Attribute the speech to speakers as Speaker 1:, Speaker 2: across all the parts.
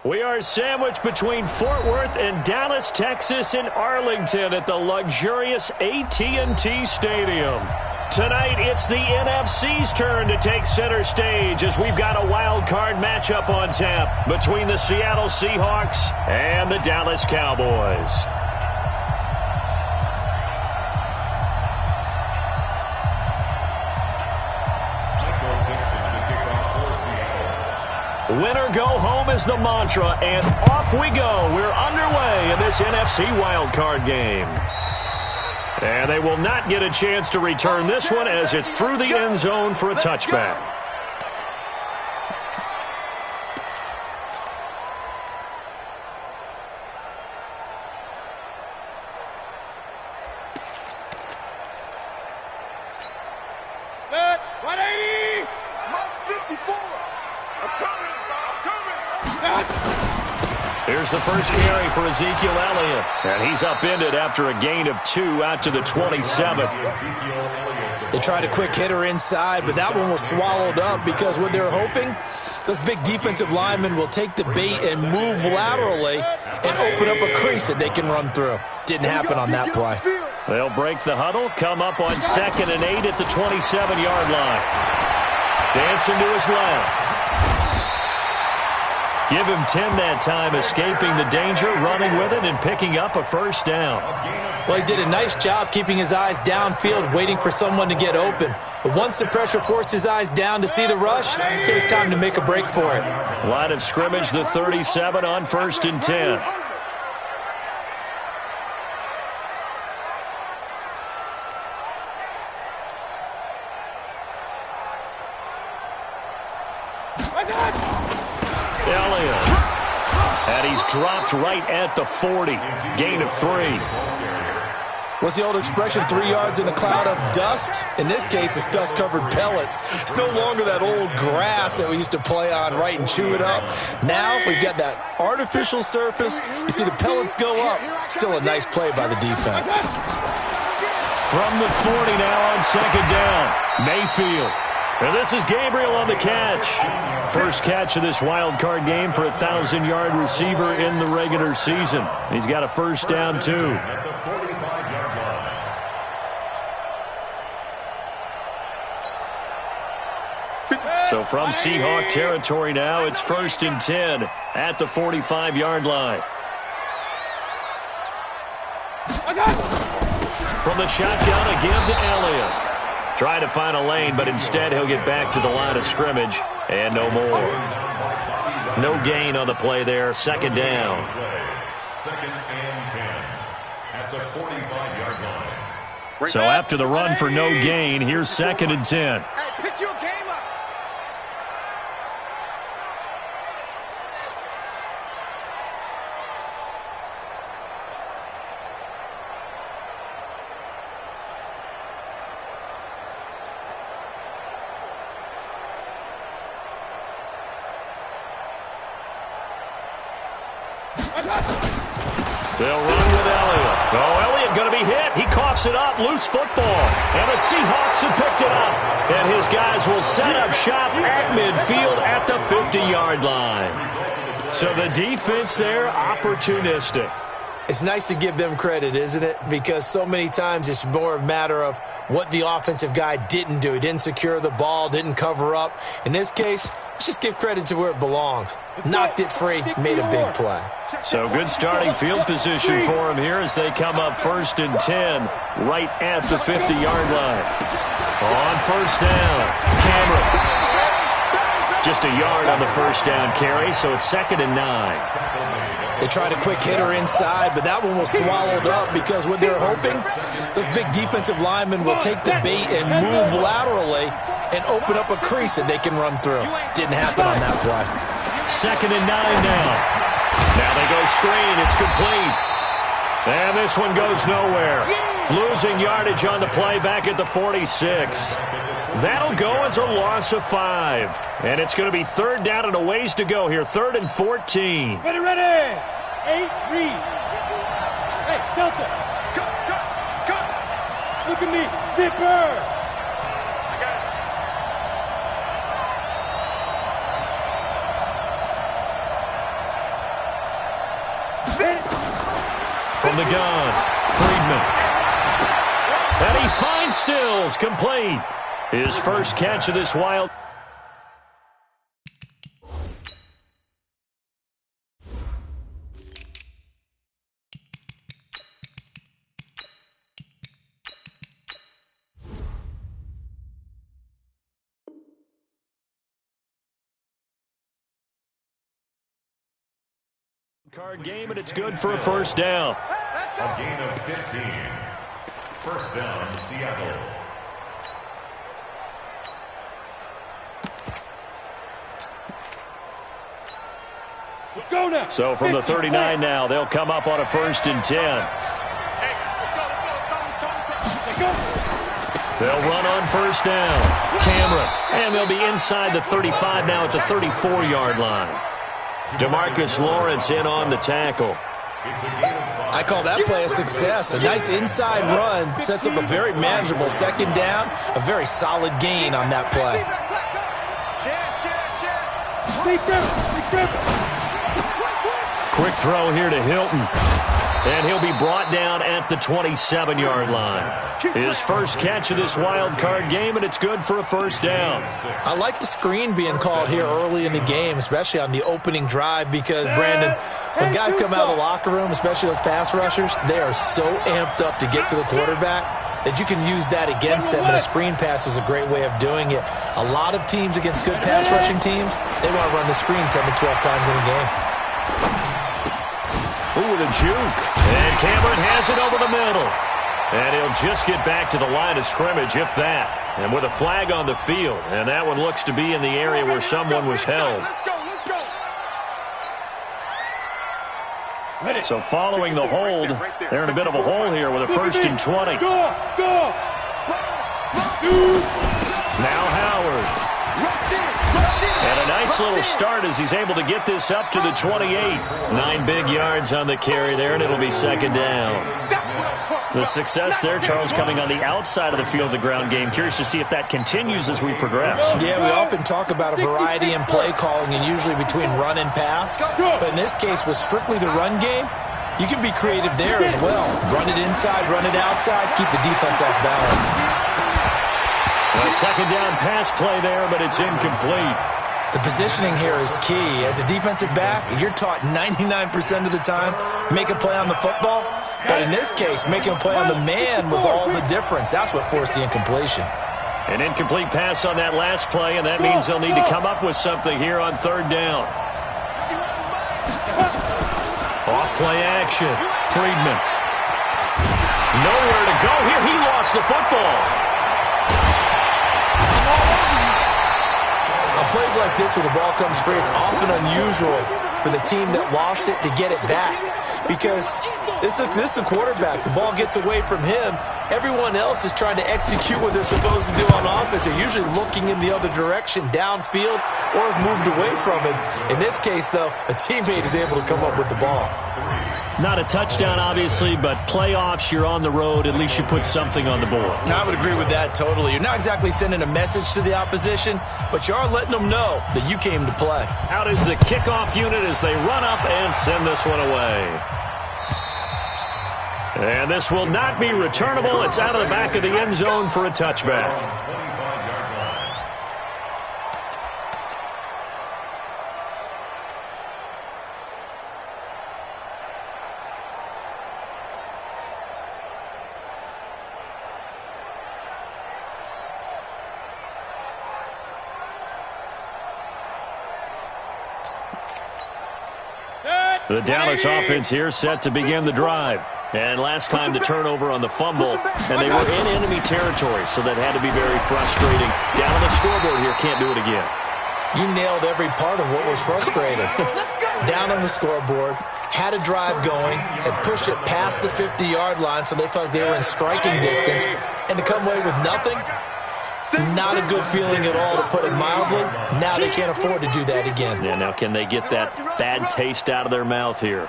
Speaker 1: We are sandwiched between Fort Worth and Dallas, Texas, and Arlington at the luxurious AT&T Stadium. Tonight, it's the NFC's turn to take center stage as we've got a wild card matchup on tap between the Seattle Seahawks and the Dallas Cowboys. Winner go home is the mantra, and off we go. We're underway in this NFC wildcard game. And they will not get a chance to return this one as it's through the end zone for a touchback. Here's the first carry for Ezekiel Elliott. And he's upended after a gain of 2 out to the 27.
Speaker 2: They tried a quick hitter inside, but that one was swallowed up because what they're hoping, those big defensive linemen will take the bait and move laterally and open up a crease that they can run through. Didn't happen on that play.
Speaker 1: They'll break the huddle, come up on 2nd and 8 at the 27-yard line. Dancing to his left. Give him 10 that time, escaping the danger, running with it, and picking up a first down.
Speaker 2: Well, he did a nice job keeping his eyes downfield, waiting for someone to get open. But once the pressure forced his eyes down to see the rush, it was time to make a break for it.
Speaker 1: Line of scrimmage, the 37 on 1st and 10. Elliott. And he's dropped right at the 40. Gain of 3.
Speaker 2: What's the old expression, 3 yards in a cloud of dust? In this case, it's dust-covered pellets. It's no longer that old grass that we used to play on, right, and chew it up. Now we've got that artificial surface. You see the pellets go up. Still a nice play by the defense.
Speaker 1: From the 40 now on 2nd down. Mayfield. And this is Gabriel on the catch. First catch of this wild card game for a 1,000-yard receiver in the regular season. He's got a first down, too. So from Seahawk territory now, it's 1st and 10 at the 45-yard line. From the shotgun, a give to Elliott. Trying to find a lane, but instead he'll get back to the line of scrimmage, and no more. No gain on the play there. 2nd down.
Speaker 3: 2nd and 10 at the 45-yard line.
Speaker 1: So after the run for no gain, here's 2nd and 10.
Speaker 4: Hey, pick your game up.
Speaker 1: They'll run with Elliott. Oh, Elliott going to be hit. He coughs it up. Loose football. And the Seahawks have picked it up. And his guys will set up shop at midfield at the 50-yard line. So the defense there, opportunistic.
Speaker 2: It's nice to give them credit, isn't it? Because so many times it's more a matter of what the offensive guy didn't do. He didn't secure the ball, didn't cover up. In this case, let's just give credit to where it belongs. Knocked it free, made a big play.
Speaker 1: So good starting field position for him here as they come up 1st and 10 right at the 50-yard line. On 1st down, Cameron. Just a yard on the first down carry, so it's 2nd and 9.
Speaker 2: They tried a quick hitter inside, but that one was swallowed up because what they're hoping, those big defensive linemen will take the bait and move laterally and open up a crease that they can run through. Didn't happen on that play.
Speaker 1: 2nd and 9 now. Now they go screen. It's complete. And this one goes nowhere. Losing yardage on the play back at the 46. That'll go as a loss of 5. And it's going to be 3rd down and a ways to go here. 3rd and 14.
Speaker 5: Ready, ready. 8, read. Hey, Delta. Cut. Look at me. Zipper.
Speaker 1: From the gun, Friedman. And he finds Stills, complete. His first catch of this wild. Card game, and it's good for a first down.
Speaker 3: A gain of 15. First down, Seattle.
Speaker 5: Let's go now.
Speaker 1: So from the 39 now, they'll come up on a 1st and 10. They'll run on 1st down. Cameron. And they'll be inside the 35 now at the 34-yard line. DeMarcus Lawrence in on the tackle.
Speaker 2: I call that play a success. A nice inside run sets up a very manageable 2nd down. A very solid gain on that play.
Speaker 1: Quick throw here to Hilton. And he'll be brought down at the 27-yard line. His first catch of this wild card game, and it's good for a first down.
Speaker 2: I like the screen being called here early in the game, especially on the opening drive, because, Brandon, when guys come out of the locker room, especially those pass rushers, they are so amped up to get to the quarterback that you can use that against them, and a screen pass is a great way of doing it. A lot of teams against good pass rushing teams, they want to run the screen 10 to 12 times in a game.
Speaker 1: Ooh, with a juke. And Cameron has it over the middle. And he'll just get back to the line of scrimmage, if that. And with a flag on the field. And that one looks to be in the area where someone was held. So following the hold, they're in a bit of a hole here with a 1st and 20. Now Howard. And a nice little start as he's able to get this up to the 28. 9 big yards on the carry there, and it'll be 2nd down. The success there, Charles, coming on the outside of the field, the ground game. Curious to see if that continues as we progress.
Speaker 2: Yeah, we often talk about a variety in play calling and usually between run and pass. But in this case, with strictly the run game, you can be creative there as well. Run it inside, run it outside, keep the defense off balance.
Speaker 1: A 2nd down pass play there, but it's incomplete.
Speaker 2: The positioning here is key. As a defensive back, you're taught 99% of the time, make a play on the football. But in this case, making a play on the man was all the difference. That's what forced the incompletion.
Speaker 1: An incomplete pass on that last play, and that means they'll need to come up with something here on 3rd down. Off play action. Friedman. Nowhere to go here. He lost the football.
Speaker 2: On plays like this where the ball comes free, it's often unusual for the team that lost it to get it back. Because this is the quarterback. The ball gets away from him. Everyone else is trying to execute what they're supposed to do on offense. They're usually looking in the other direction, downfield, or have moved away from it. In this case, though, a teammate is able to come up with the ball.
Speaker 1: Not a touchdown, obviously, but playoffs, you're on the road. At least you put something on the board.
Speaker 2: I would agree with that totally. You're not exactly sending a message to the opposition, but you are letting them know that you came to play.
Speaker 1: Out is the kickoff unit as they run up and send this one away. And this will not be returnable. It's out of the back of the end zone for a touchback. The Dallas offense here set to begin the drive. And last time the turnover on the fumble, and they were in enemy territory, so that had to be very frustrating. Down on the scoreboard here, can't do it again.
Speaker 2: You nailed every part of what was frustrating. Down on the scoreboard, had a drive going, had pushed it past the 50-yard line, so they felt like they were in striking distance, and to come away with nothing, not a good feeling at all, to put it mildly. Now they can't afford to do that again.
Speaker 1: Yeah, now can they get that bad taste out of their mouth here?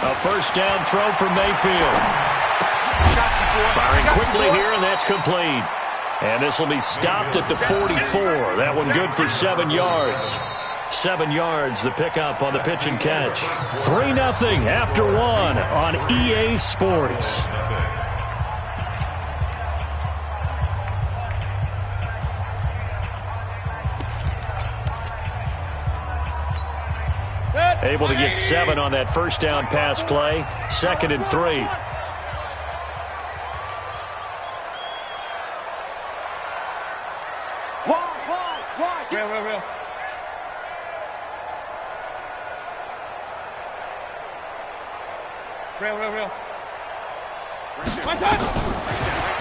Speaker 1: A first down throw from Mayfield. Firing quickly here, and that's complete. And this will be stopped at the 44. That one good for 7 yards. 7 yards, the pickup on the pitch and catch. 3-0 after 1 on EA Sports. Able to get 7 on that first down pass play. 2nd and 3.
Speaker 5: Real.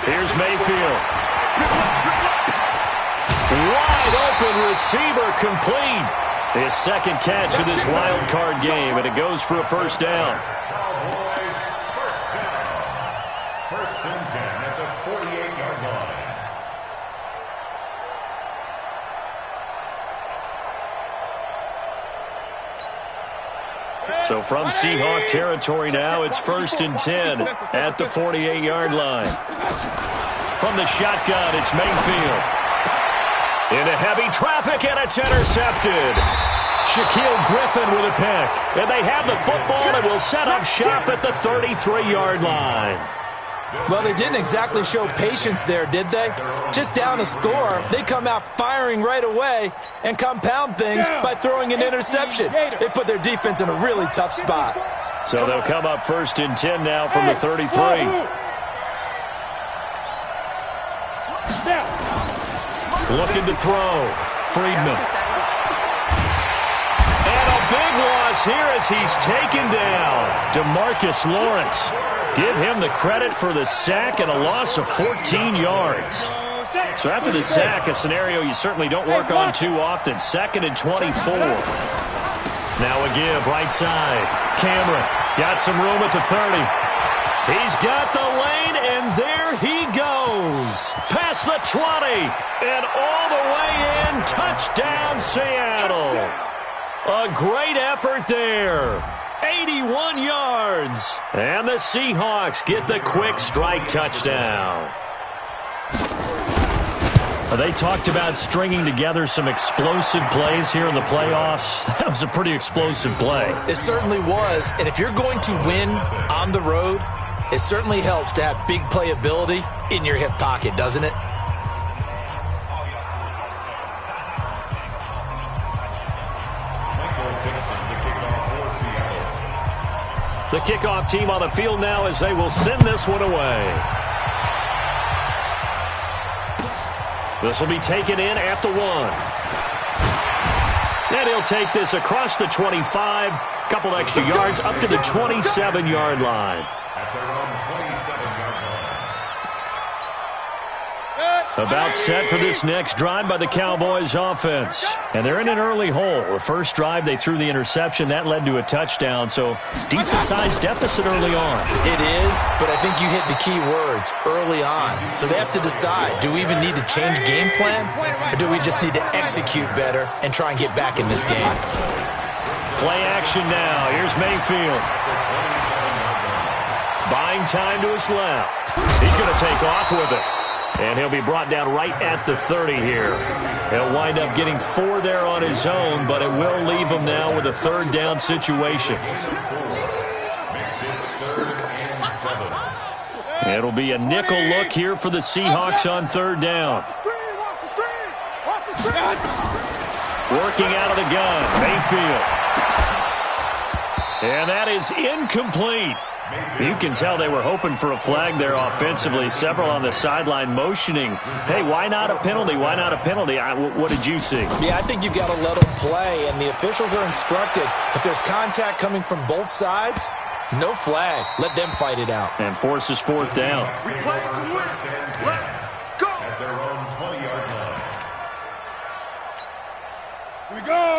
Speaker 1: Here's Mayfield. Wide open receiver complete. His second catch of this wild card game, and it goes for a first down.
Speaker 3: Cowboys, first down. 1st and 10 at the 48-yard line.
Speaker 1: So from Seahawk territory now, it's 1st and 10 at the 48-yard line. From the shotgun, it's Mayfield. Into heavy traffic, and it's intercepted. Shaquille Griffin with a pick. And they have the football and will set up shop at the 33-yard line.
Speaker 2: Well, they didn't exactly show patience there, did they? Just down a score, they come out firing right away and compound things by throwing an interception. They put their defense in a really tough spot.
Speaker 1: So they'll come up 1st and 10 now from the 33. Looking to throw. Friedman. And a big loss here as he's taken down. DeMarcus Lawrence. Give him the credit for the sack and a loss of 14 yards. So after the sack, a scenario you certainly don't work on too often. 2nd and 24. Now a give, right side. Cameron got some room at the 30. He's got the lane, and there he goes. Past the 20, and all the way in. Touchdown, Seattle. A great effort there. 81 yards. And the Seahawks get the quick strike touchdown. They talked about stringing together some explosive plays here in the playoffs. That was a pretty explosive play.
Speaker 2: It certainly was. And if you're going to win on the road, it certainly helps to have big playability in your hip pocket, doesn't it?
Speaker 1: The kickoff team on the field now as they will send this one away. This will be taken in at the 1. And he'll take this across the 25. Couple extra yards up to the 27-yard line.
Speaker 3: At their own 27-yard line.
Speaker 1: About set for this next drive by the Cowboys offense. And they're in an early hole. The first drive, they threw the interception. That led to a touchdown, so decent-sized deficit early on.
Speaker 2: It is, but I think you hit the key words, early on. So they have to decide, do we even need to change game plan, or do we just need to execute better and try and get back in this game?
Speaker 1: Play action now. Here's Mayfield. Buying time to his left. He's going to take off with it. And he'll be brought down right at the 30 here. He'll wind up getting 4 there on his own, but it will leave him now with a 3rd down situation. It'll be a nickel look here for the Seahawks on 3rd down. Working out of the gun, Mayfield. And that is incomplete. You can tell they were hoping for a flag there offensively. Several on the sideline motioning, hey, why not a penalty? Why not a penalty? What did you see?
Speaker 2: Yeah, I think you've got to let them play, and the officials are instructed. If there's contact coming from both sides, no flag. Let them fight it out.
Speaker 1: And forces 4th down.
Speaker 3: At their own 20-yard line.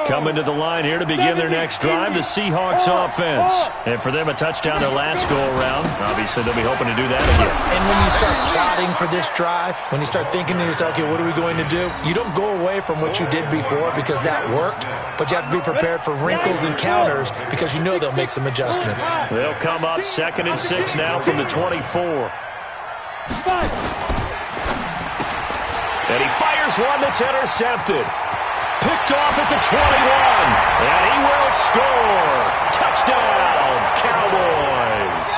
Speaker 1: Coming to the line here to begin their next drive, the Seahawks offense. And for them, a touchdown their last go-around. Obviously, they'll be hoping to do that again.
Speaker 2: And when you start plotting for this drive, when you start thinking to yourself, okay, what are we going to do? You don't go away from what you did before because that worked, but you have to be prepared for wrinkles and counters because you know they'll make some adjustments.
Speaker 1: They'll come up 2nd and 6 now from the 24. Here's one that's intercepted. Picked off at the 21. And he will score. Touchdown, Cowboys.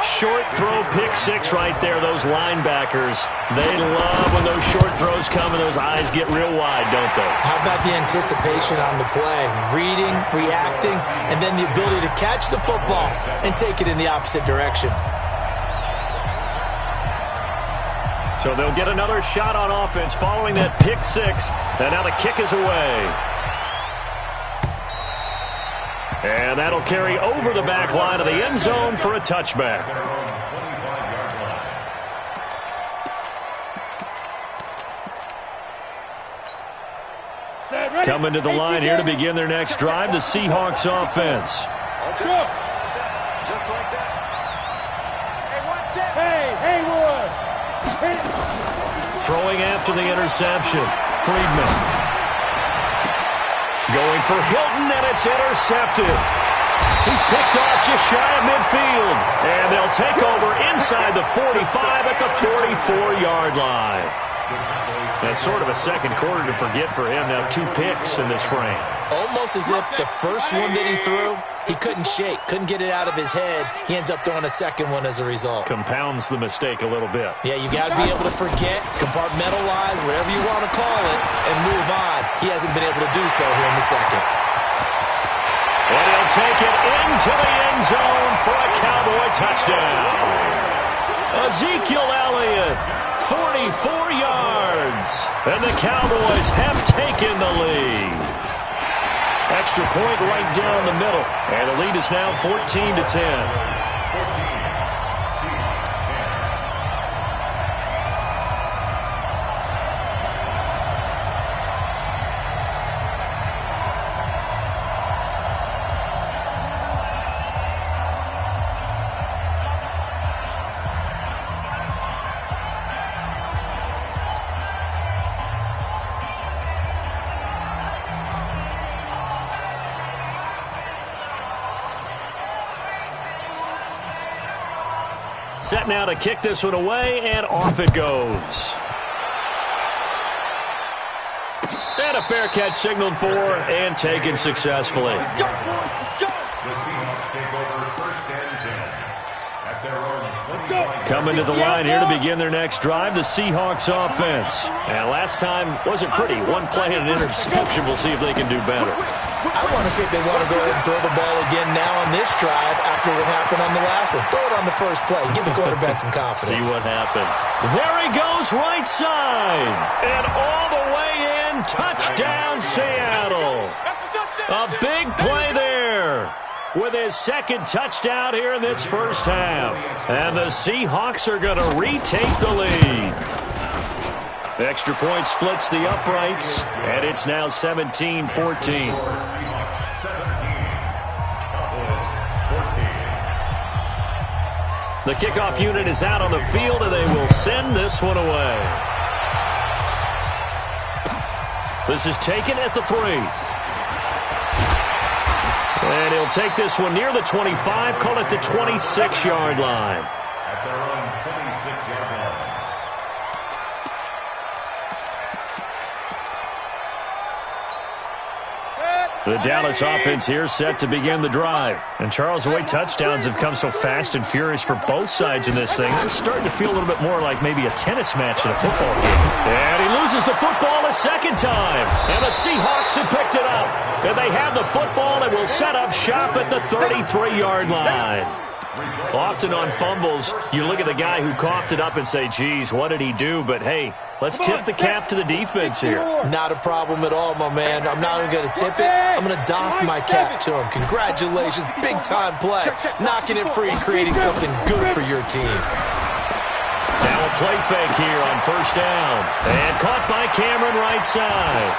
Speaker 1: Short throw, pick six right there. Those linebackers, they love when those short throws come and those eyes get real wide, don't they?
Speaker 2: How about the anticipation on the play? Reading, reacting, and then the ability to catch the football and take it in the opposite direction.
Speaker 1: So they'll get another shot on offense following that pick six. And now the kick is away. And that'll carry over the back line of the end zone for a touchback. Coming to the line here to begin their next drive, the Seahawks offense.
Speaker 5: Just like that. Hey, Haywood.
Speaker 1: Throwing after the interception, Friedman. Going for Hilton, and it's intercepted. He's picked off just shy of midfield. And they'll take over inside the 45 at the 44-yard line. That's sort of a second quarter to forget for him. Now 2 picks in this frame.
Speaker 2: Almost as if the first one that he threw, he couldn't shake, couldn't get it out of his head. He ends up throwing a second one as a result.
Speaker 1: Compounds the mistake a little bit.
Speaker 2: Yeah, you got to be able to forget, compartmentalize, whatever you want to call it, and move on. He hasn't been able to do so here in the second.
Speaker 1: And he'll take it into the end zone for a Cowboy touchdown. Ezekiel Elliott, 44 yards. And the Cowboys have taken the lead. Extra point right down the middle. And the lead is now 14-10. Set now to kick this one away, and off it goes. And a fair catch signaled for and taken successfully.
Speaker 3: The Seahawks take over first and 10 at their own 25.
Speaker 1: Coming to the line here to begin their next drive, the Seahawks offense. And last time wasn't pretty. One play and an interception. We'll see if they can do better.
Speaker 2: I want to see if they want to go ahead and throw the ball again now on this drive after what happened on the last one. Throw it on the first play. Give the quarterback some confidence.
Speaker 1: See what happens. There he goes, right side. And all the way in, touchdown Seattle. A big play there with his second touchdown here in this first half. And the Seahawks are going to retake the lead. Extra point splits the uprights, and it's now 17-14. The kickoff unit is out on the field, and they will send this one away. This is taken at the 3. And he'll take this one near the 25, call it the 26-yard line.
Speaker 3: At their own 26-yard line.
Speaker 1: The Dallas offense here set to begin the drive. And Charles, the way touchdowns have come so fast and furious for both sides in this thing, it's starting to feel a little bit more like maybe a tennis match in a football game. And he loses the football a second time. And the Seahawks have picked it up. And they have the football and will set up shop at the 33-yard line. Often on fumbles, you look at the guy who coughed it up and say, geez, what did he do? But, hey, let's tip the cap to the defense here.
Speaker 2: Not a problem at all, my man. I'm not even going to tip it. I'm going to doff my cap to him. Congratulations. Big-time play. Knocking it free and creating something good for your team.
Speaker 1: Now a play fake here on first down. And caught by Cameron right side.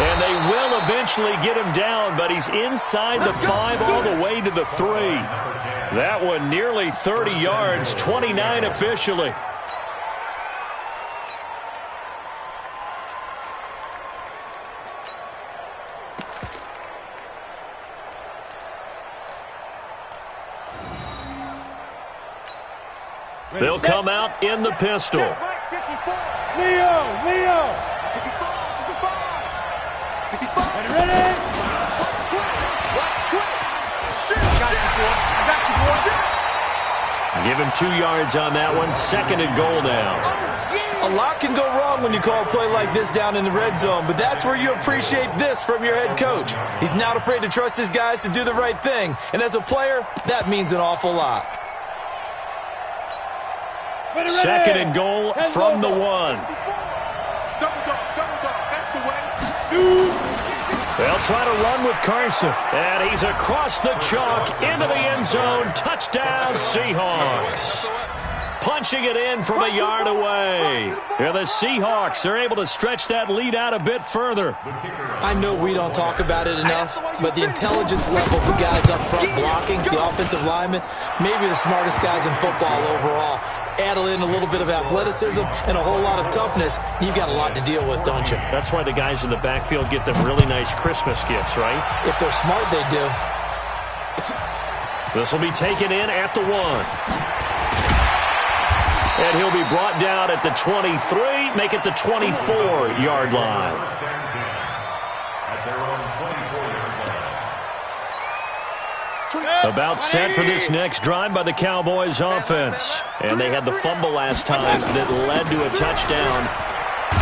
Speaker 1: And they will eventually get him down, but he's inside the 5 all the way to the 3. That one nearly 30 yards, 29 officially. They'll come out in the pistol.
Speaker 5: Leo! Ready?
Speaker 1: Give him 2 yards on that one. 2nd and goal now.
Speaker 2: A lot can go wrong when you call a play like this down in the red zone, but that's where you appreciate this from your head coach. He's not afraid to trust his guys to do the right thing, and as a player, that means an awful lot.
Speaker 1: 2nd and goal from the 1. They'll try to run with Carson, and he's across the chalk into the end zone. Touchdown, Seahawks. Punching it in from a yard away. Here the Seahawks are able to stretch that lead out a bit further.
Speaker 2: I know we don't talk about it enough, but the intelligence level of the guys up front blocking, the offensive linemen, maybe the smartest guys in football overall. Add in a little bit of athleticism and a whole lot of toughness, you've got a lot to deal with, don't you?
Speaker 1: That's why the guys in the backfield get them really nice Christmas gifts, right?
Speaker 2: If they're smart, they do.
Speaker 1: This will be taken in at the 1. And he'll be brought down at the 23, make it the 24-yard line. About set for this next drive by the Cowboys offense. And they had the fumble last time that led to a touchdown.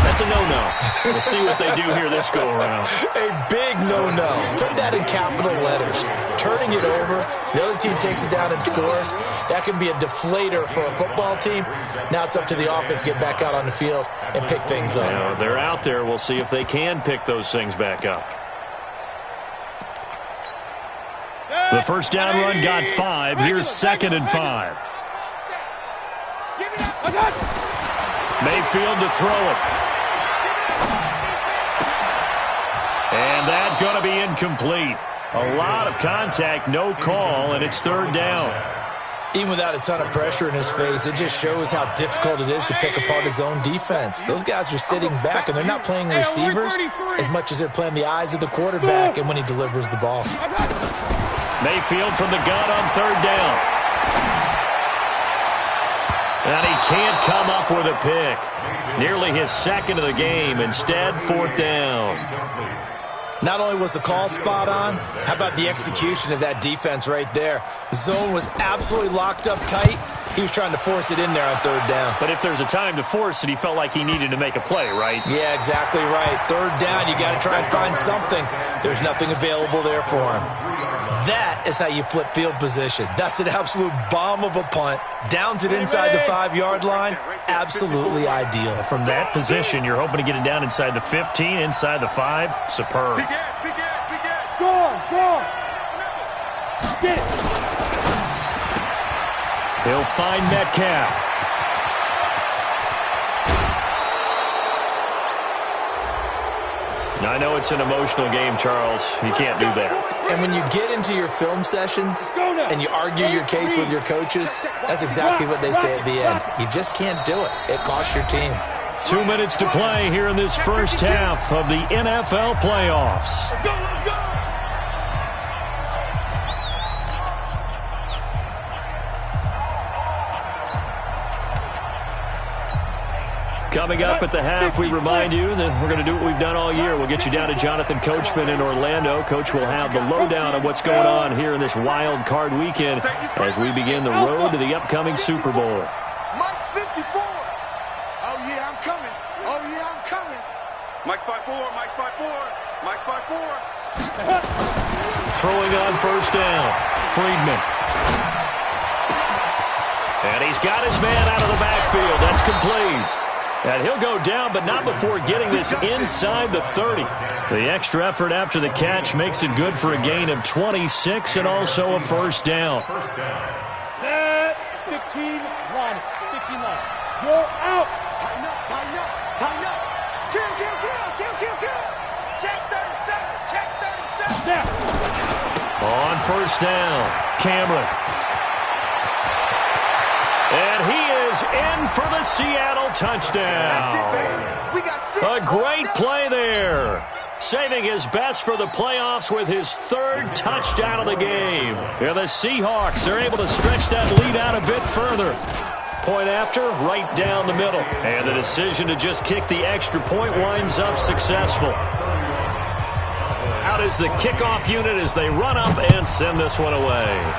Speaker 1: That's a no-no. We'll see what they do here this go-around.
Speaker 2: A big no-no. Put that in capital letters. Turning it over, the other team takes it down and scores. That can be a deflator for a football team. Now it's up to the offense to get back out on the field and pick things up.
Speaker 1: Now, they're out there. We'll see if they can pick those things back up. The first down run got 5. Here's 2nd and 5. Mayfield to throw it. And that's going to be incomplete. A lot of contact, no call, and it's 3rd down.
Speaker 2: Even without a ton of pressure in his face, it just shows how difficult it is to pick apart his own defense. Those guys are sitting back, and they're not playing receivers as much as they're playing the eyes of the quarterback and when he delivers the ball.
Speaker 1: Mayfield from the gun on 3rd down. And he can't come up with a pick. Nearly his 2nd of the game. Instead, 4th down.
Speaker 2: Not only was the call spot on, how about the execution of that defense right there? The zone was absolutely locked up tight. He was trying to force it in there on 3rd down.
Speaker 1: But if there's a time to force it, he felt like he needed to make a play, right?
Speaker 2: Yeah, exactly right. 3rd down, you got to try and find something. There's nothing available there for him. That is how you flip field position. That's an absolute bomb of a punt. Downs it inside the 5-yard line. Absolutely ideal.
Speaker 1: From that position, you're hoping to get it down inside the 15, inside the 5. Superb.
Speaker 5: Go! Get it!
Speaker 1: He'll find Metcalf. Now, I know it's an emotional game, Charles. You can't do that.
Speaker 2: And when you get into your film sessions and you argue your case with your coaches, that's exactly what they say at the end. You just can't do it. It costs your team.
Speaker 1: 2 minutes to play here in this first half of the NFL playoffs.
Speaker 5: Let's go!
Speaker 1: Coming up at the half, we remind you that we're going to do what we've done all year. We'll get you down to Jonathan Coachman in Orlando. Coach will have the lowdown on what's going on here in this wild card weekend as we begin the road to the upcoming Super Bowl.
Speaker 4: Mike 54. Oh, yeah, I'm coming. Oh, yeah, I'm coming. Mike's by 4. Mike's by 4. Mike's by 4.
Speaker 1: Throwing on first down, Friedman. And he's got his man out of the backfield. That's complete. And he'll go down, but not before getting this inside the 30. The extra effort after the catch makes it good for a gain of 26 and also a first down.
Speaker 5: Set, 15 line. Go out.
Speaker 4: Tighten up. Kill. Check 37.
Speaker 5: Now.
Speaker 1: On first down, Cameron. And he is in for the Seattle touchdown. A great play there. Saving his best for the playoffs with his 3rd touchdown of the game. Yeah, the Seahawks are able to stretch that lead out a bit further. point after, right down the middle. And the decision to just kick the extra point winds up successful. Out is the kickoff unit as they run up and send this one away.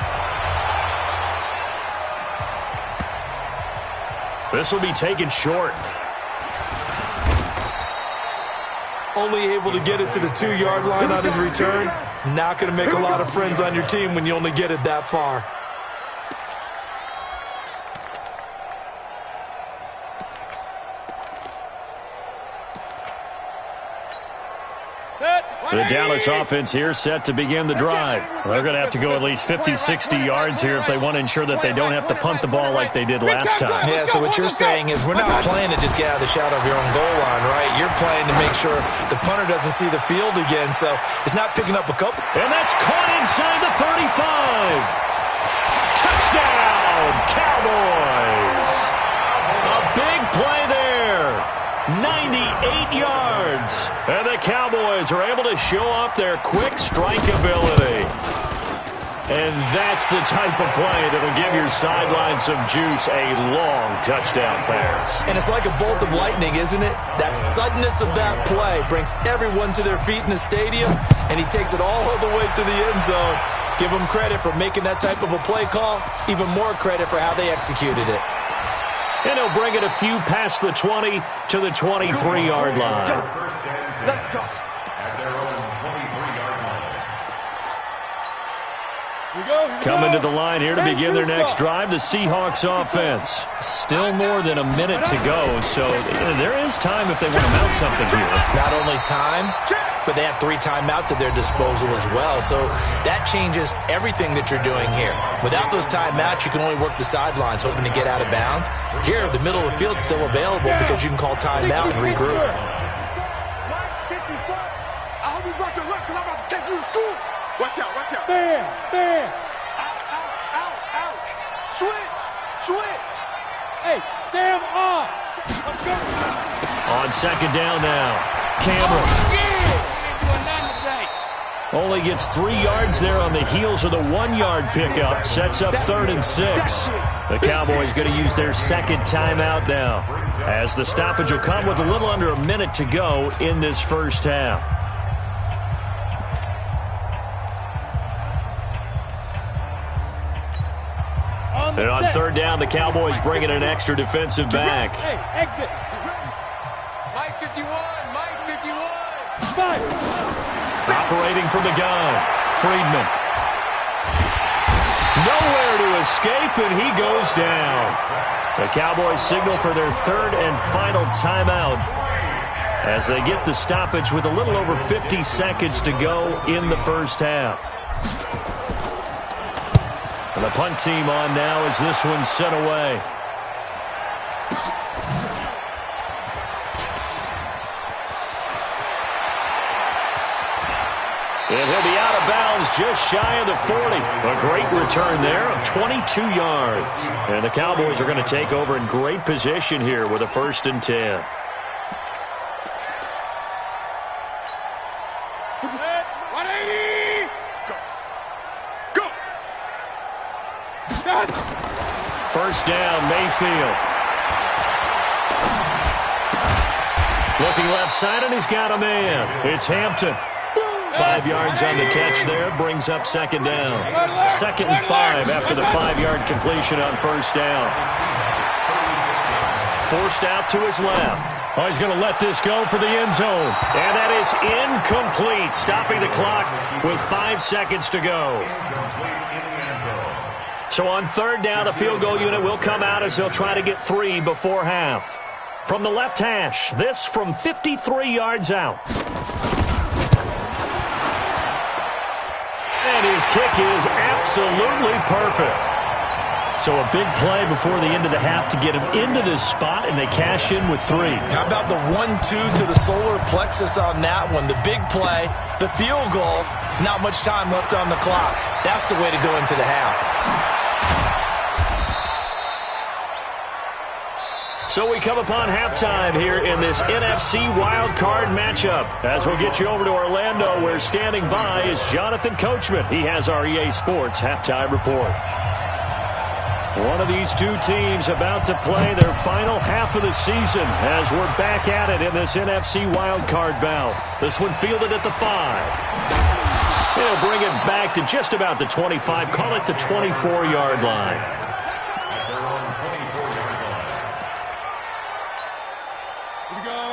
Speaker 1: This will be taken short.
Speaker 2: Only able to get it to the 2-yard line on his return. Not going to make a lot of friends on your team when you only get it that far.
Speaker 1: The Dallas offense here set to begin the drive. They're going to have to go at least 50, 60 yards here if they want to ensure that they don't have to punt the ball like they did last time.
Speaker 2: Yeah, so what you're saying is we're not playing to just get out of the shadow of your own goal line, right? You're playing to make sure the punter doesn't see the field again, so it's not picking up a couple.
Speaker 1: And that's caught inside the 35. Touchdown, Cowboys. A big play there. 98 yards. And the Cowboys are able to show off their quick strike ability. And that's the type of play that'll give your sideline some juice, a long touchdown pass.
Speaker 2: And it's like a bolt of lightning, isn't it? That suddenness of that play brings everyone to their feet in the stadium, and he takes it all the way to the end zone. Give him credit for making that type of a play call, even more credit for how they executed it.
Speaker 1: And he'll bring it a few past the 20 to the 23-yard line.
Speaker 3: Let's go. At their own 23-yard line.
Speaker 1: Coming to the line here to begin their next drive, the Seahawks offense. Still more than a minute to go, so there is time if they want to mount something here.
Speaker 2: Not only time, but they have 3 timeouts at their disposal as well. So that changes everything that you're doing here. Without those timeouts, you can only work the sidelines, hoping to get out of bounds. Here, the middle of the field is still available because you can call timeout and regroup.
Speaker 4: I hope you brought your lunch because I'm about to take you to school. Watch out, watch out.
Speaker 5: Bam, bam.
Speaker 4: Out. Switch.
Speaker 5: Hey, Sam off. Let's go.
Speaker 1: On second down now, Cameron. Only gets 3 yards there on the heels of the 1-yard pickup. Sets up 3rd and 6. The Cowboys going to use their second timeout now, as the stoppage will come with a little under a minute to go in this first half. And on 3rd down, the Cowboys bring in an extra defensive back.
Speaker 5: Hey, exit.
Speaker 6: Mike 51.
Speaker 1: Operating from the gun, Friedman. Nowhere to escape, and he goes down. The Cowboys signal for their 3rd and final timeout as they get the stoppage with a little over 50 seconds to go in the first half. And the punt team on now as this one's sent away. And he'll be out of bounds just shy of the 40. A great return there of 22 yards. And the Cowboys are going to take over in great position here with a 1st and 10.
Speaker 4: Go.
Speaker 1: First down, Mayfield. Looking left side, and he's got a man. It's Hampton. 5 yards on the catch there, brings up 2nd down. 2nd and 5 after the 5-yard completion on 1st down. Forced out to his left. Oh, he's going to let this go for the end zone. And that is incomplete, stopping the clock with 5 seconds to go. So on 3rd down, the field goal unit will come out as they'll try to get 3 before half. From the left hash, this from 53 yards out. And his kick is absolutely perfect. So a big play before the end of the half to get him into this spot, and they cash in with 3.
Speaker 2: How about the 1-2 to the solar plexus on that one? The big play, the field goal, not much time left on the clock. That's the way to go into the half.
Speaker 1: So we come upon halftime here in this NFC wildcard matchup. As we'll get you over to Orlando, where standing by is Jonathan Coachman. He has our EA Sports halftime report. One of these two teams about to play their final half of the season as we're back at it in this NFC wildcard bout. This one fielded at the 5. They'll bring it back to just about the 25. Call it the 24-yard line.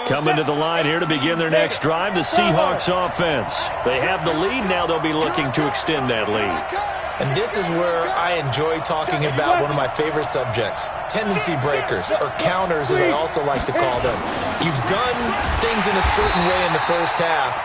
Speaker 1: Coming to the line here to begin their next drive, the Seahawks offense. They have the lead. Now they'll be looking to extend that lead.
Speaker 2: And this is where I enjoy talking about one of my favorite subjects, tendency breakers, or counters as I also like to call them. You've done things in a certain way in the first half,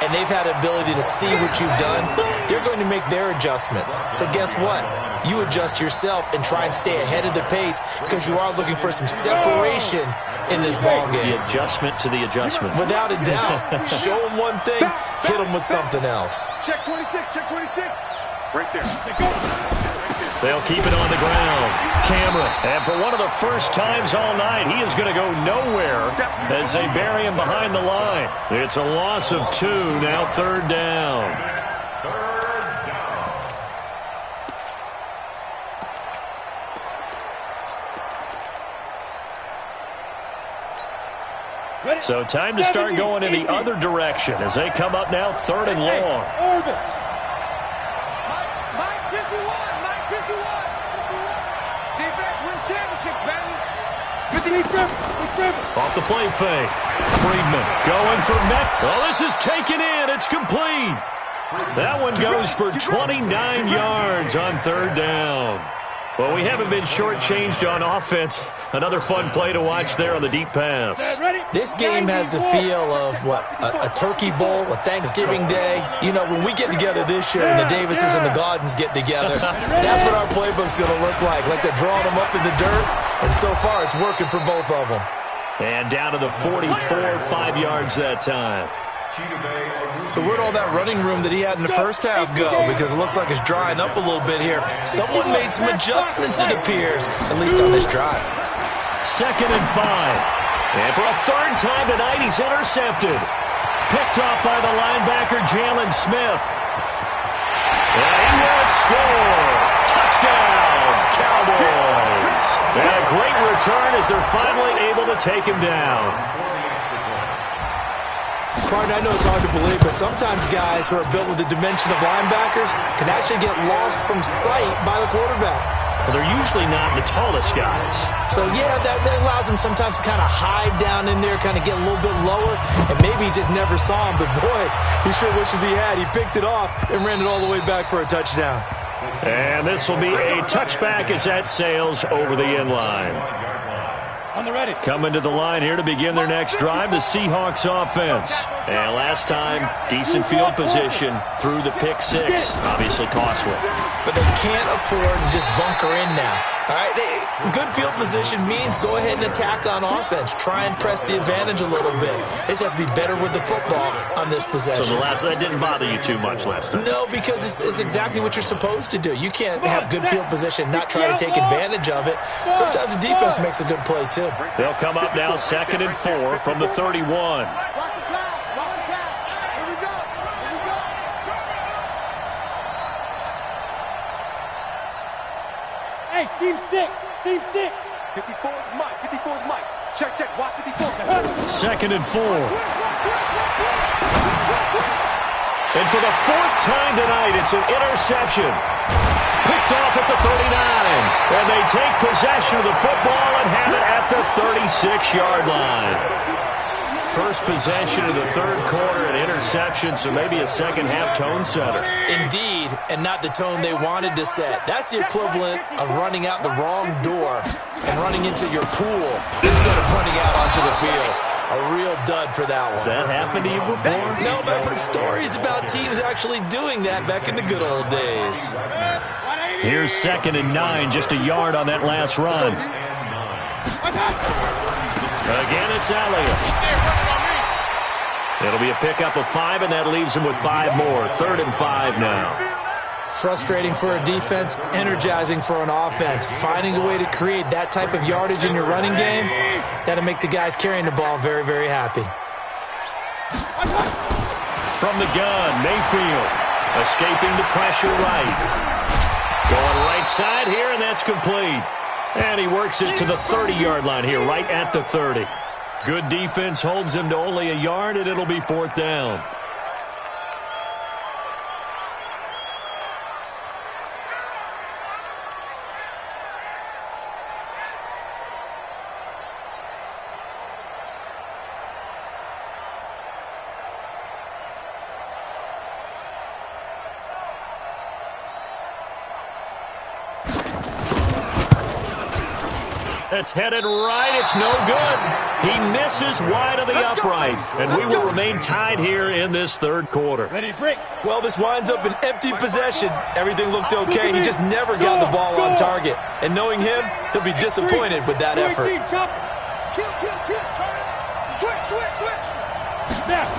Speaker 2: and they've had the ability to see what you've done. They're going to make their adjustments. So guess what? You adjust yourself and try and stay ahead of the pace because you are looking for some separation in this ball game.
Speaker 1: The adjustment to the adjustment.
Speaker 2: Without a doubt. Show them one thing, hit them with something else.
Speaker 4: Check 26, check 26. Right there.
Speaker 1: They'll keep it on the ground. Cameron, and for one of the first times all night, he is going to go nowhere as they bury him behind the line. It's a loss of 2, now 3rd down. So time to start going in the other direction as they come up now 3rd and long.
Speaker 6: Mike 51, Mike 51. Defense wins championships, baby.
Speaker 5: 57.
Speaker 1: Off the play fake. Friedman going for Met. Oh, this is taken in. It's complete. That one goes for 29 yards on 3rd down. Well, we haven't been shortchanged on offense. Another fun play to watch there on the deep pass.
Speaker 2: This game has the feel of, what, a turkey bowl, a Thanksgiving day. You know, when we get together this year and the Davises and the Gaudens get together, that's what our playbook's going to look like they're drawing them up in the dirt, and so far it's working for both of them.
Speaker 1: And down to the 44, 5 yards that time.
Speaker 2: So where'd all that running room that he had in the first half go? Because it looks like it's drying up a little bit here. Someone made some adjustments, it appears, at least on this drive.
Speaker 1: 2nd and 5. And for a 3rd time tonight, he's intercepted. Picked off by the linebacker, Jalen Smith. And he will score. Touchdown, Cowboys. And a great return as they're finally able to take him down.
Speaker 2: Carter, I know it's hard to believe, but sometimes guys who are built with the dimension of linebackers can actually get lost from sight by the quarterback.
Speaker 1: Well, they're usually not the tallest guys.
Speaker 2: So, yeah, that allows them sometimes to kind of hide down in there, kind of get a little bit lower, and maybe he just never saw him. But, boy, he sure wishes he had. He picked it off and ran it all the way back for a touchdown.
Speaker 1: And this will be a touchback as that sails over the end line.
Speaker 5: On the ready.
Speaker 1: Coming to the line here to begin their next drive, the Seahawks offense. And last time, decent field position through the pick 6. Obviously costly.
Speaker 2: But they can't afford to just bunker in now. All right, good field position means go ahead and attack on offense. Try and press the advantage a little bit. They just have to be better with the football on this possession.
Speaker 1: So that didn't bother you too much last time?
Speaker 2: No, because it's exactly what you're supposed to do. You can't have good field position, not try to take advantage of it. Sometimes the defense makes a good play, too.
Speaker 1: They'll come up now 2nd and 4 from the 31.
Speaker 4: Watch the pass. Watch the pass. Here we go. Here we go.
Speaker 5: Hey, seam 6. Seam 6.
Speaker 6: 54 is Mike. 54 is Mike. Check, check. Watch 54.
Speaker 1: 2nd and 4. And for the 4th time tonight, it's an interception. Picked off at the 39. And they take possession of the football and have it at the 36-yard line. First possession of the 3rd quarter, an interception, so maybe a second-half tone setter.
Speaker 2: Indeed, and not the tone they wanted to set. That's the equivalent of running out the wrong door and running into your pool instead of running out onto the field. A real dud for that one.
Speaker 1: Has that happened to you before?
Speaker 2: No, but I've heard stories about teams actually doing that back in the good old days.
Speaker 1: Here's 2nd and 9, just a yard on that last run. Again, it's Elliott. It'll be a pickup of 5, and that leaves him with 5 more. 3rd and 5 now.
Speaker 2: Frustrating for a defense, energizing for an offense. Finding a way to create that type of yardage in your running game, that'll make the guys carrying the ball very, very happy.
Speaker 1: From the gun, Mayfield escaping the pressure right. Going right side here, and that's complete. And he works it to the 30-yard line here, right at the 30. Good defense holds him to only a yard, and it'll be 4th down. It's headed right. It's no good. He misses wide of the upright. And we will remain tied here in this 3rd quarter.
Speaker 5: Ready, break.
Speaker 2: Well, this winds up an empty possession. Everything looked okay. He just never got the ball on target. And knowing him, he'll be disappointed with that effort.
Speaker 4: Kill, turn it. Switch.
Speaker 5: Snap.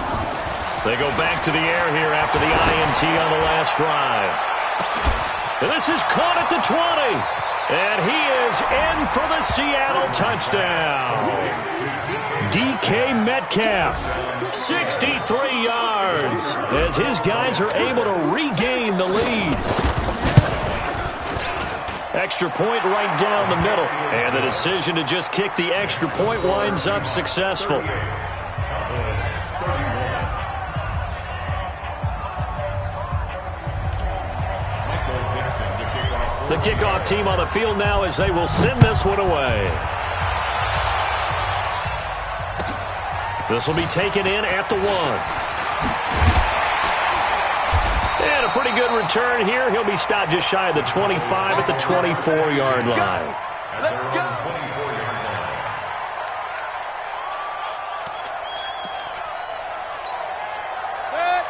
Speaker 1: They go back to the air here after the INT on the last drive. And this is caught at the 20. And he is in for the Seattle touchdown. DK Metcalf, 63 yards, as his guys are able to regain the lead. Extra point right down the middle. And the decision to just kick the extra point winds up successful. The kickoff team on the field now as they will send this one away. This will be taken in at the 1. And a pretty good return here. He'll be stopped just shy of the 25 at the 24-yard line.
Speaker 6: Let's go.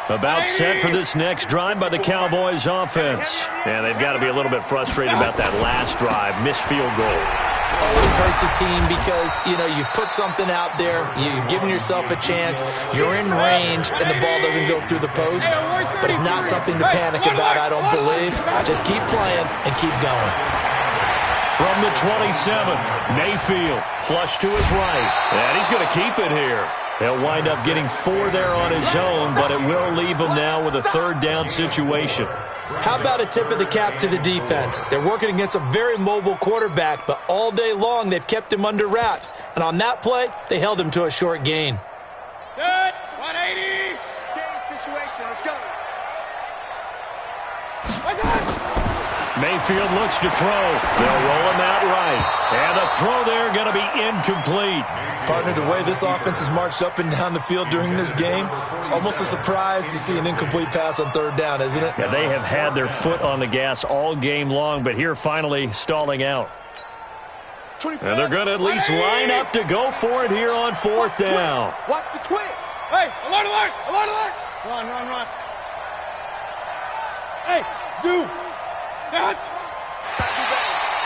Speaker 1: About set for this next drive by the Cowboys offense. And they've got to be a little bit frustrated about that last drive. Missed field goal.
Speaker 2: Always hurts a team because, you've put something out there. You've given yourself a chance. You're in range, and the ball doesn't go through the post. But it's not something to panic about, I don't believe. Just keep playing and keep going.
Speaker 1: From the 27, Mayfield, flush to his right. And he's going to keep it here. He'll wind up getting 4 there on his own, but it will leave him now with a 3rd down situation.
Speaker 2: How about a tip of the cap to the defense? They're working against a very mobile quarterback, but all day long they've kept him under wraps. And on that play, they held him to a short gain.
Speaker 5: Good. 180.
Speaker 6: Game situation. Let's go.
Speaker 1: Mayfield looks to throw. They'll roll him out right. And the throw there going to be incomplete.
Speaker 2: Partner, the way this offense has marched up and down the field during this game, it's almost a surprise to see an incomplete pass on 3rd down, isn't it?
Speaker 1: Yeah, they have had their foot on the gas all game long, but here finally stalling out. And they're going to at least line up to go for it here on 4th down.
Speaker 6: Watch the twist.
Speaker 5: Hey, alert. Run. Hey, zoom.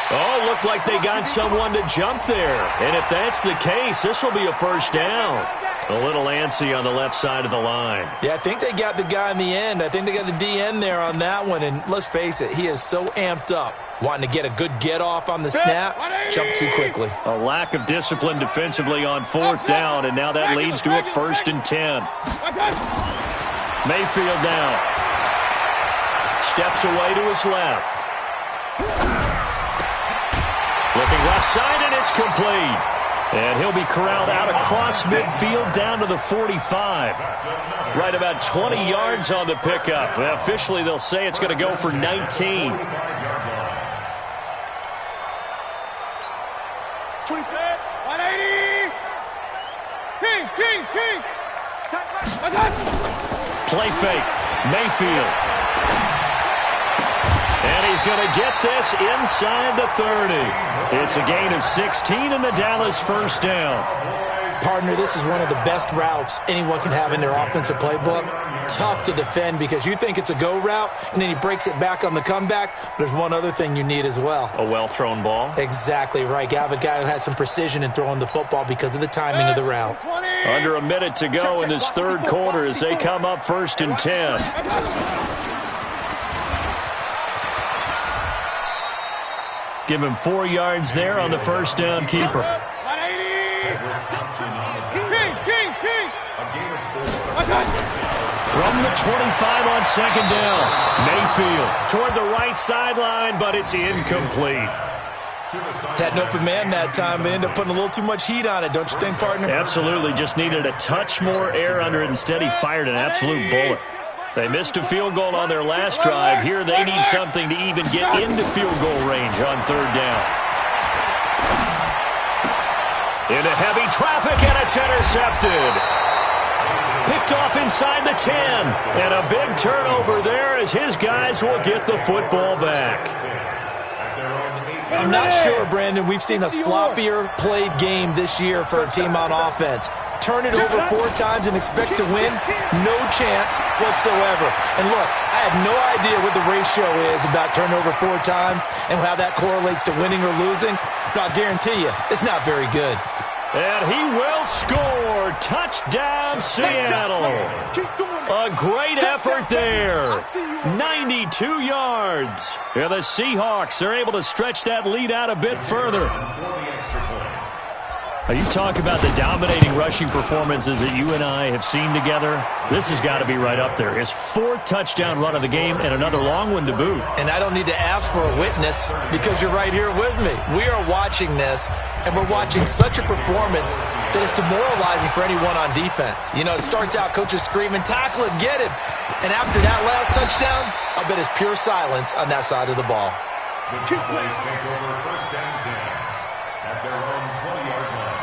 Speaker 1: Oh, looked like they got someone to jump there. And if that's the case, this will be a 1st down. A little antsy on the left side of the line.
Speaker 2: Yeah, I think they got the guy in the end. I think they got the DN there on that one. And let's face it, he is so amped up, wanting to get a good get off on the snap, jump too quickly.
Speaker 1: A lack of discipline defensively on 4th down, and now that leads to a 1st and 10. Mayfield now. Steps away to his left. Looking left side, and it's complete. And he'll be corralled out across midfield down to the 45. Right about 20 yards on the pickup. Well, officially, they'll say it's going to go for 19.
Speaker 4: 25.
Speaker 5: 180. King.
Speaker 1: Play fake. Mayfield. And he's going to get this inside the 30. It's a gain of 16 and the Dallas 1st down.
Speaker 2: Partner, this is one of the best routes anyone can have in their offensive playbook. Tough to defend because you think it's a go route, and then he breaks it back on the comeback. But there's one other thing you need as well.
Speaker 1: A well-thrown ball.
Speaker 2: Exactly right. You have a guy who has some precision in throwing the football because of the timing of the route.
Speaker 1: Under a minute to go in this 3rd quarter as they come up 1st and 10. Give him 4 yards there on the 1st down keeper.
Speaker 5: 180. King.
Speaker 1: From the 25 on second down. Mayfield toward the right sideline, but it's incomplete.
Speaker 2: Had an open man that time, but ended up putting a little too much heat on it, don't you think, partner?
Speaker 1: Absolutely. Just needed a touch more air under it. Instead, he fired an absolute bullet. They missed a field goal on their last drive. Here they need something to even get into field goal range on third down. Into heavy traffic, and it's intercepted. Picked off inside the 10. And a big turnover there as his guys will get the football back.
Speaker 2: I'm not sure, Brandon, we've seen a sloppier played game this year for a team on offense. Turn it over 4 times and expect to win? No chance whatsoever. And look, I have no idea what the ratio is about turnover 4 times and how that correlates to winning or losing, but I'll guarantee you, it's not very good.
Speaker 1: And he will score. Touchdown, Seattle. A great effort there. 92 yards. And the Seahawks are able to stretch that lead out a bit further. You talk about the dominating rushing performances that you and I have seen together. This has got to be right up there. His 4th touchdown run of the game and another long one to boot.
Speaker 2: And I don't need to ask for a witness because you're right here with me. We are watching this, and we're watching such a performance that is demoralizing for anyone on defense. You know, it starts out, coaches screaming, tackle him, get him. And after that last touchdown, I'll bet it's pure silence on that side of the ball.
Speaker 3: The two plays take over first and 10 at their own 20-yard line.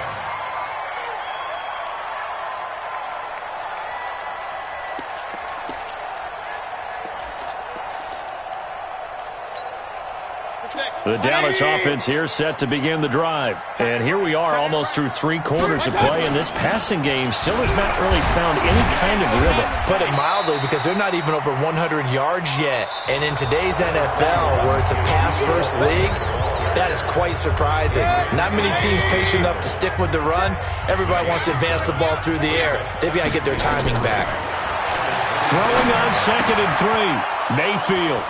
Speaker 1: The Dallas offense here set to begin the drive. And here we are almost through 3 quarters of play, and this passing game still has not really found any kind of rhythm.
Speaker 2: Put it mildly, because they're not even over 100 yards yet. And in today's NFL, where it's a pass-first league, that is quite surprising. Not many teams patient enough to stick with the run. Everybody wants to advance the ball through the air. They've got to get their timing back.
Speaker 1: Throwing on second and 3. Mayfield.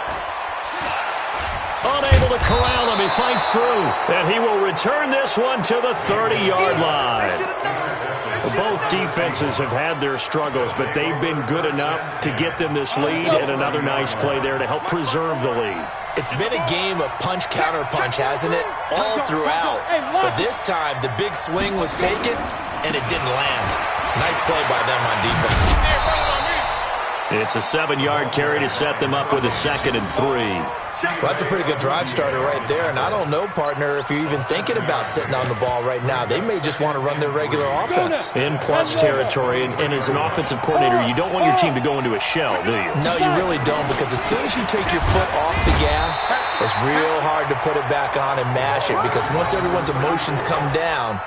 Speaker 1: Unable to corral him. He fights through. And he will return this one to the 30-yard line. Both defenses have had their struggles, but they've been good enough to get them this lead, and another nice play there to help preserve the lead.
Speaker 2: It's been a game of punch-counter-punch, hasn't it? All throughout. But this time, the big swing was taken, and it didn't land. Nice play by them on defense.
Speaker 1: It's a 7-yard carry to set them up with a 2nd and 3.
Speaker 2: Well, that's a pretty good drive starter right there, and I don't know, partner, if you're even thinking about sitting on the ball right now. They may just want to run their regular offense.
Speaker 1: In plus territory, and as an offensive coordinator, you don't want your team to go into a shell, do you?
Speaker 2: No, you really don't, because as soon as you take your foot off the gas, it's real hard to put it back on and mash it, because once everyone's emotions come down,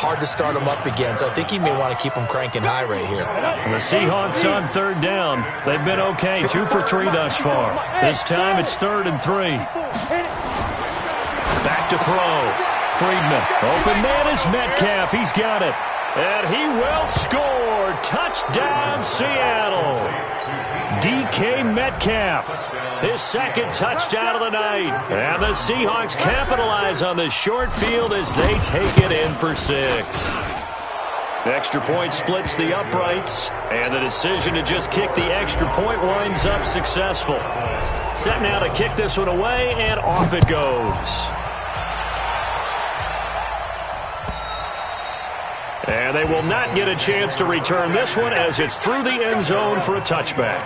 Speaker 2: hard to start them up again. So I think he may want to keep them cranking high right here.
Speaker 1: And the Seahawks on third down. They've been okay. 2 for 3 thus far. This time it's 3rd and 3. Back to throw. Friedman. Open man is Metcalf. He's got it. And he will score. Touchdown, Seattle. DK Metcalf. His 2nd touchdown of the night. And the Seahawks capitalize on the short field as they take it in for 6. Extra point splits the uprights, and the decision to just kick the extra point winds up successful. Set now to kick this one away, and off it goes. And they will not get a chance to return this one as it's through the end zone for a touchback.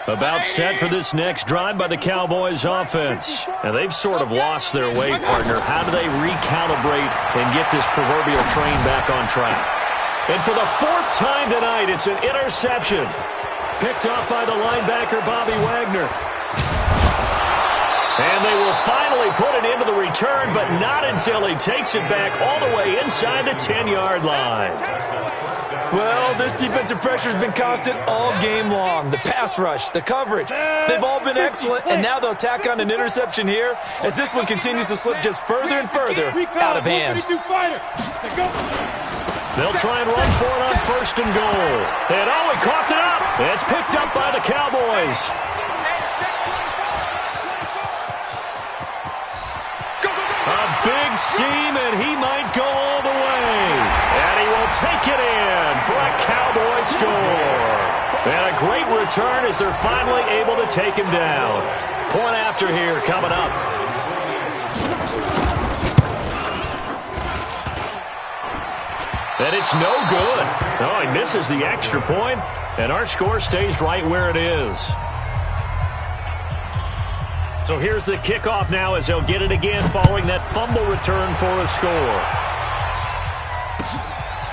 Speaker 1: About set for this next drive by the Cowboys offense. And they've sort of lost their way, partner. How do they recalibrate and get this proverbial train back on track? And for the 4th time tonight, it's an interception. Picked off by the linebacker, Bobby Wagner. And they will finally put it into the return, but not until he takes it back all the way inside the 10-yard line.
Speaker 2: Well, this defensive pressure has been constant all game long. The pass rush, the coverage, they've all been excellent, and now they'll tack on an interception here as this one continues to slip just further and further out of hand.
Speaker 1: They'll try and run for it on 1st and goal. And he coughed it up. It's picked up by the Cowboys. A big seam, and he might go all the way. And he will take it in for a Cowboy score. And a great return as they're finally able to take him down. Point after here coming up. And it's no good. Oh, he misses the extra point, and our score stays right where it is. So here's the kickoff now as they'll get it again following that fumble return for a score.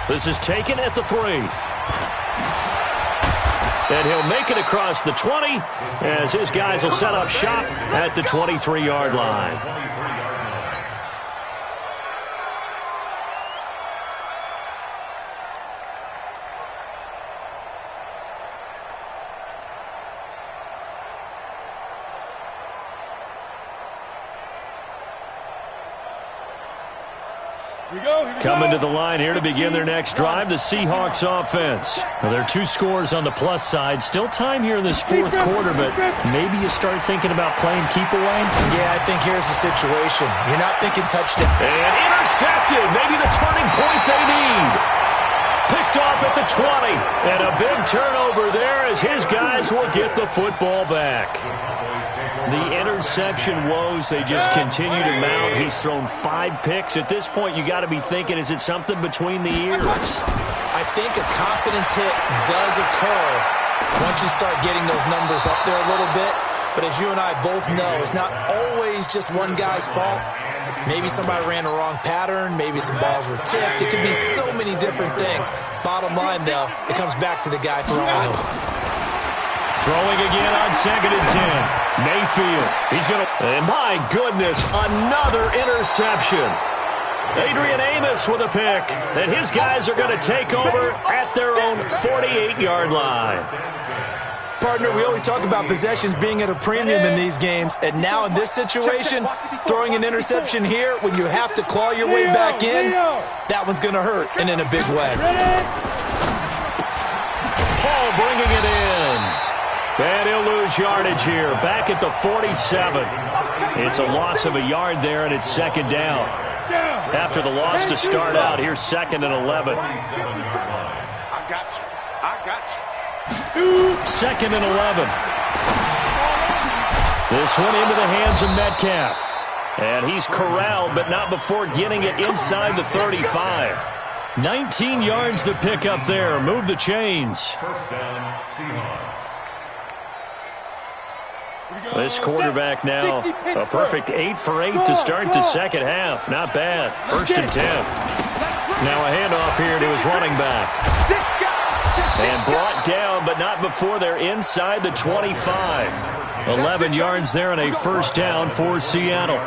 Speaker 1: This is taken at the 3. And he'll make it across the 20 as his guys will set up shop at the 23-yard line. Coming to the line here to begin their next drive, the Seahawks offense. Well, there are 2 scores on the plus side. Still time here in this fourth quarter, but maybe you start thinking about playing keep away?
Speaker 2: Yeah, I think here's the situation. You're not thinking touchdown.
Speaker 1: And intercepted. Maybe the turning point they need. Picked off at the 20. And a big turnover there as his guys will get the football back. The interception woes, they just continue to mount. He's thrown 5 picks. At this point, you got to be thinking, is it something between the ears?
Speaker 2: I think a confidence hit does occur once you start getting those numbers up there a little bit. But as you and I both know, it's not always just one guy's fault. Maybe somebody ran a wrong pattern. Maybe some balls were tipped. It could be so many different things. Bottom line, though, it comes back to the guy throwing them.
Speaker 1: Throwing again on 2nd and 10. Mayfield. He's going to... And my goodness, another interception. Adrian Amos with a pick. And his guys are going to take over at their own 48-yard line.
Speaker 2: Partner, we always talk about possessions being at a premium in these games. And now in this situation, throwing an interception here when you have to claw your way back in, that one's going to hurt, and in a big way.
Speaker 1: Paul bringing it in. And he'll lose yardage here, back at the 47. It's a loss of a yard there, and it's 2nd down. After the loss to start out, here's 2nd and 11.
Speaker 4: I got you. I got you.
Speaker 1: 2nd and 11. This one into the hands of Metcalf. And he's corralled, but not before getting it inside the 35. 19 yards to pick up there. Move the chains.
Speaker 3: First down, Seahawks.
Speaker 1: This quarterback now, a perfect 8 for 8 to start the second half. Not bad. 1st and 10. Now a handoff here to his running back. And brought down, but not before they're inside the 25. 11 yards there and a 1st down for Seattle.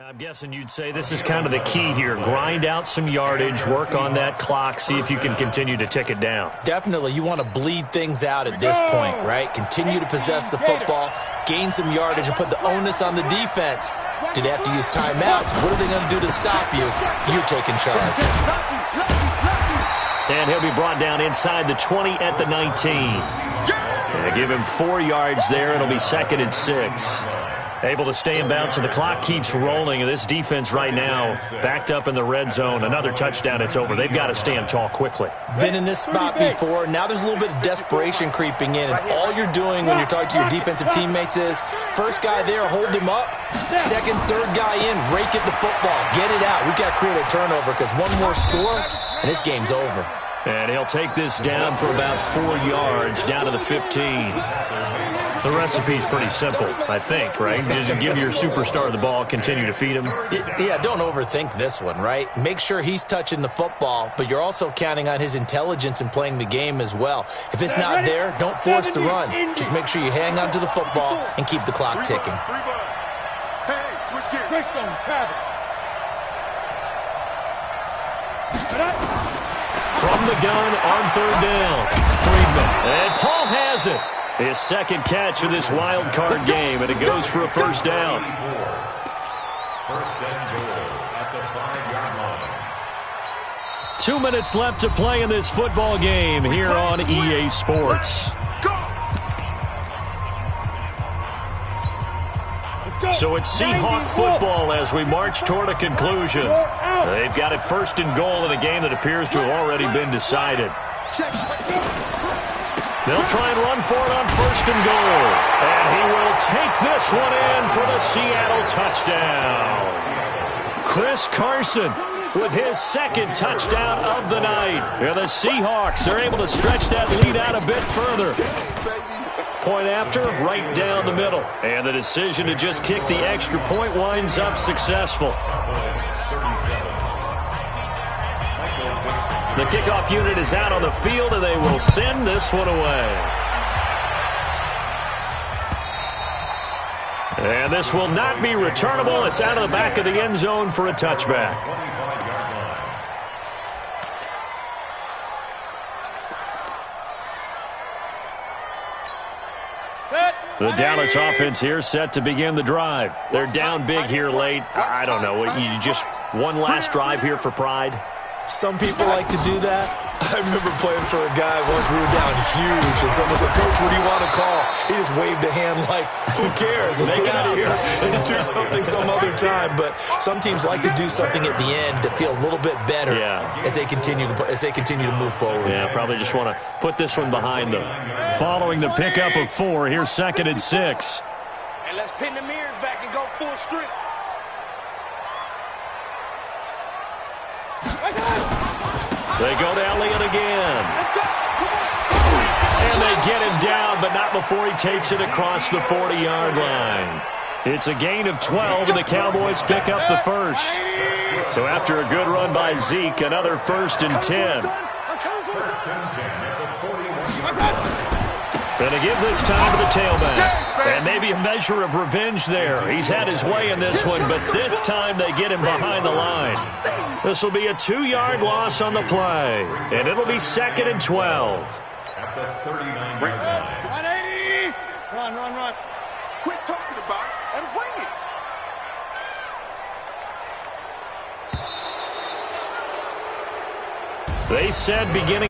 Speaker 1: I'm guessing you'd say this is kind of the key here. Grind out some yardage, work on that clock, see if you can continue to tick it down.
Speaker 2: Definitely. You want to bleed things out at this point, right? Continue to possess the football, gain some yardage, and put the onus on the defense. Do they have to use timeouts? What are they going to do to stop you? You're taking charge.
Speaker 1: And he'll be brought down inside the 20 at the 19. And they give him 4 yards there. It'll be 2nd and 6. Able to stay in bounds, and the clock keeps rolling. This defense right now backed up in the red zone. Another touchdown, it's over. They've got to stand tall quickly.
Speaker 2: Been in this spot before. Now there's a little bit of desperation creeping in, and all you're doing when you're talking to your defensive teammates is first guy there, hold him up. Second, third guy in, rake at the football. Get it out. We've got to create a turnover because one more score, and this game's over.
Speaker 1: And he'll take this down for about 4 yards, down to the 15. The recipe's pretty simple, I think, right? Just give your superstar the ball, continue to feed him.
Speaker 2: Yeah, don't overthink this one, right? Make sure he's touching the football, but you're also counting on his intelligence in playing the game as well. If it's not there, don't force the run. Just make sure you hang on to the football and keep the clock ticking.
Speaker 4: Hey, switch gears.
Speaker 5: Greystone, Travis.
Speaker 1: From the gun on 3rd down. Friedman. And Paul has it. His 2nd catch of this wild card game, and it goes for a 1st down.
Speaker 3: First and goal at the 5-yard line.
Speaker 1: 2 minutes left to play in this football game here on EA Sports. So it's Seahawk football as we march toward a conclusion. They've got it first and goal in a game that appears to have already been decided. They'll try and run for it on first and goal. And he will take this one in for the Seattle touchdown. Chris Carson with his second touchdown of the night. And the Seahawks are able to stretch that lead out a bit further. Point after, right down the middle. And the decision to just kick the extra point winds up successful. The kickoff unit is out on the field, and they will send this one away. And this will not be returnable. It's out of the back of the end zone for a touchback. The Dallas offense here set to begin the drive. They're down big here late. I don't know. You just one last drive here for pride?
Speaker 2: Some people like to do that. I remember playing for a guy once. We were down huge, and someone said, "Coach, what do you want to call?" He just waved a hand like, "Who cares? Let's get out of here and do something some other time." But some teams like to do something at the end to feel a little bit better as they continue to move forward.
Speaker 1: Yeah, probably just want to put this one behind them. Following the pickup of 4, here's 2nd and 6.
Speaker 5: And let's pin the mirrors back and go full strength.
Speaker 1: They go to Elliott again. And they get him down, but not before he takes it across the 40-yard line. It's a gain of 12, and the Cowboys pick up the first. So after a good run by Zeke, another 1st and 10. Going to give this time to the tailback. And maybe a measure of revenge there. He's had his way in this one, but this time they get him behind the line. This will be a 2-yard loss on the play. And it'll be 2nd and 12.
Speaker 3: At the 39-yard line.
Speaker 5: 180! Run.
Speaker 4: Quit talking about it and bring it.
Speaker 1: They said beginning